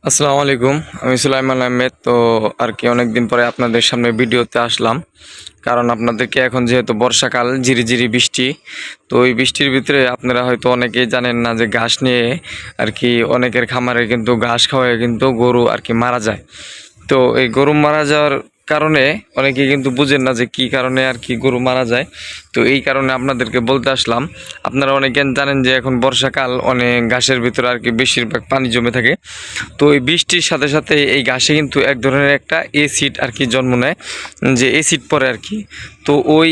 আসসালামু আলাইকুম। আমি সুলাইমান আহমেদ। তো আর কি অনেকদিন পরে আপনাদের সামনে ভিডিওতে আসলাম, কারণ আপনাদেরকে এখন যেহেতু বর্ষাকাল, ঝিরিঝিরি বৃষ্টি, তো ওই বৃষ্টির ভিতরে আপনারা হয়তো অনেকেই জানেন না যে ঘাস নিয়ে আর কি অনেকের খামারে কিন্তু ঘাস খাওয়ায় কিন্তু গরু আর কি মারা যায়। তো এই গরু মারা যাওয়ার কারণে অনেকে কিন্তু বুঝেন না যে কী কারণে আর কি গরু মারা যায়। তো এই কারণে আপনাদেরকে বলতে আসলাম। আপনারা অনেকে জানেন যে এখন বর্ষাকাল, অনেক ঘাসের ভিতরে আর কি বেশিরভাগ পানি জমে থাকে। তো এই বৃষ্টির সাথে সাথে এই ঘাসে কিন্তু এক ধরনের একটা অ্যাসিড আর কি জন্ম নেয়, যে অ্যাসিড পড়ে আর কি। তো ওই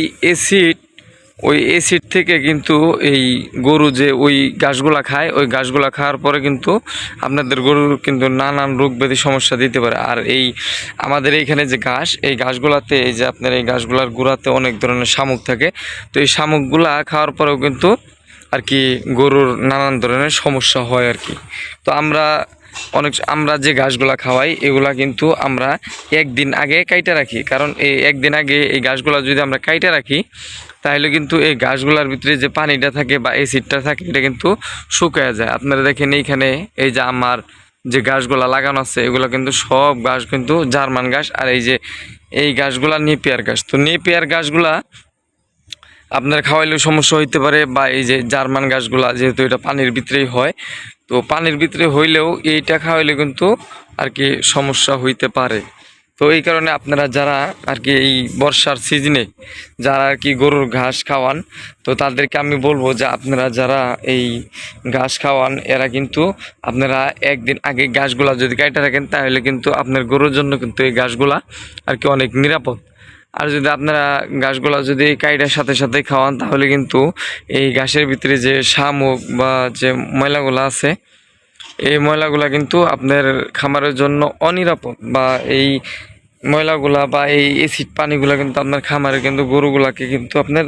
অ্যাসিড থেকে কিন্তু এই গরু যে ওই ঘাসগুলা খায়, ওই ঘাসগুলা খাওয়ার পরে কিন্তু আপনাদের গরুর কিন্তু নানান রোগ ব্যাধি সমস্যা দিতে পারে। আর এই আমাদের এইখানে যে ঘাস, এই ঘাসগুলাতে এই যে আপনার এই ঘাসগুলার গোড়াতে অনেক ধরনের শামুক থাকে। তো এই শামুকগুলা খাওয়ার পরেও কিন্তু আর কি গরুর নানান ধরনের সমস্যা হয় আর কি। তো আমরা যে ঘাসগুলা খাওয়াই, এগুলা কিন্তু আমরা একদিন আগে কাইটা রাখি, কারণ এই একদিন আগে এই ঘাসগুলা যদি আমরা কাইটা রাখি, তাহলে কিন্তু এই ঘাসগুলার ভিতরে যে পানিটা থাকে বা অ্যাসিডটা থাকে, এটা কিন্তু শুকিয়ে যায়। আপনারা দেখেন এইখানে এই যে আমার যে ঘাসগুলা লাগানো আছে, এগুলো কিন্তু সব ঘাস কিন্তু জার্মান ঘাস। আর এই যে এই ঘাসগুলা নেপিয়ার ঘাস। তো নেপিয়ার ঘাসগুলা আপনার খাওয়াইলেও সমস্যা হইতে পারে, বা এই যে জার্মান ঘাসগুলা যেহেতু এটা পানির ভিতরেই হয়, তো পানির ভিতরে হইলেও এইটা খাওয়াইলে কিন্তু আর কি সমস্যা হইতে পারে। তো এই কারণে আপনারা যারা আর কি এই বর্ষার সিজনে যারা আর কি গরুর ঘাস খাওয়ান, তো তাদেরকে আমি বলবো যে আপনারা যারা এই ঘাস খাওয়ান, এরা কিন্তু আপনারা একদিন আগে ঘাসগুলা যদি কাইটা রাখেন, তাহলে কিন্তু আপনার গরুর জন্য কিন্তু এই ঘাসগুলা আর কি অনেক নিরাপদ। আর যদি আপনারা ঘাসগুলা যদি কাইটার সাথে সাথে খাওয়ান, তাহলে কিন্তু এই ঘাসের ভিতরে যে শামুক বা যে ময়লাগুলো আছে, এই ময়লাগুলা কিন্তু আপনার খামারের জন্য অনিরাপদ। বা এই ময়লাগুলা বা এই অ্যাসিড পানিগুলা কিন্তু আপনার খামারে কিন্তু গরুগুলাকে কিন্তু আপনার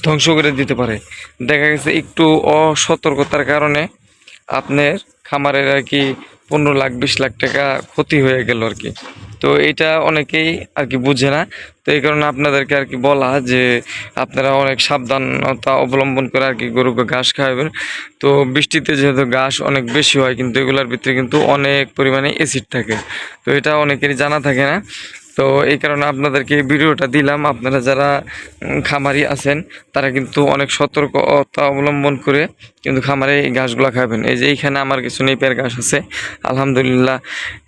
ধ্বংস করে দিতে পারে। দেখা গেছে একটু অসতর্কতার কারণে আপনার খামারের আর কি 15 লাখ 20 লাখ টাকা ক্ষতি হয়ে গেল আর কি। তো এটা অনেকেই আর কি বুঝে না। তো এই কারণে আপনাদেরকে আর কি বলা যে আপনারা অনেক সাবধানতা অবলম্বন করে আর কি গরুকে ঘাস খাওয়াবেন। তো বৃষ্টিতে যেহেতু ঘাস অনেক বেশি হয়, কিন্তু এগুলোর ভিতরে কিন্তু অনেক পরিমাণে অ্যাসিড থাকে। তো এটা অনেকেরই জানা থাকে না। তো এই কারণে আপনাদেরকে এই ভিডিওটা দিলাম। আপনারা যারা খামারি আছেন, তারা কিন্তু অনেক সতর্কতা অবলম্বন করে কিন্তু খামারে এই ঘাসগুলো খাবেন। এই যে এইখানে আমার কিছু নেপিয়ার ঘাস আছে, আলহামদুলিল্লাহ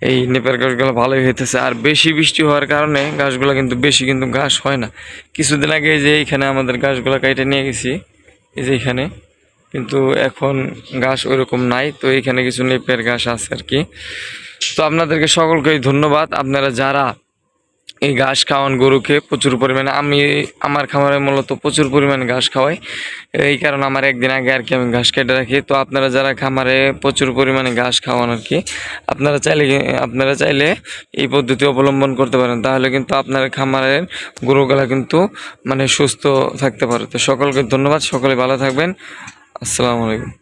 এই নেপিয়ার ঘাসগুলো ভালোই হইতেছে। আর বেশি বৃষ্টি হওয়ার কারণে ঘাসগুলো কিন্তু বেশি কিন্তু ঘাস হয় না। কিছুদিন আগে এই যে এইখানে আমাদের ঘাসগুলো কাইটে নিয়ে গেছি, এই যে এইখানে কিন্তু এখন ঘাস ওইরকম নাই। তো এইখানে কিছু নেপিয়ার ঘাস আছে আর কি। তো আপনাদেরকে সকলকেই ধন্যবাদ। আপনারা যারা এই ঘাস খাওয়ান গরুকে প্রচুর পরিমাণে, আমি আমার খামারে মূলত প্রচুর পরিমাণে ঘাস খাওয়াই। এই কারণে আমার একদিন আগে আর কি আমি ঘাস কেটে রাখি। তো আপনারা যারা খামারে প্রচুর পরিমাণে ঘাস খাওয়ান আর কি, আপনারা চাইলে এই পদ্ধতি অবলম্বন করতে পারেন। তাহলে কিন্তু আপনার খামারের গরুগুলা কিন্তু মানে সুস্থ থাকতে পারে। তো সকলকে ধন্যবাদ, সকলে ভালো থাকবেন। আসসালামু আলাইকুম।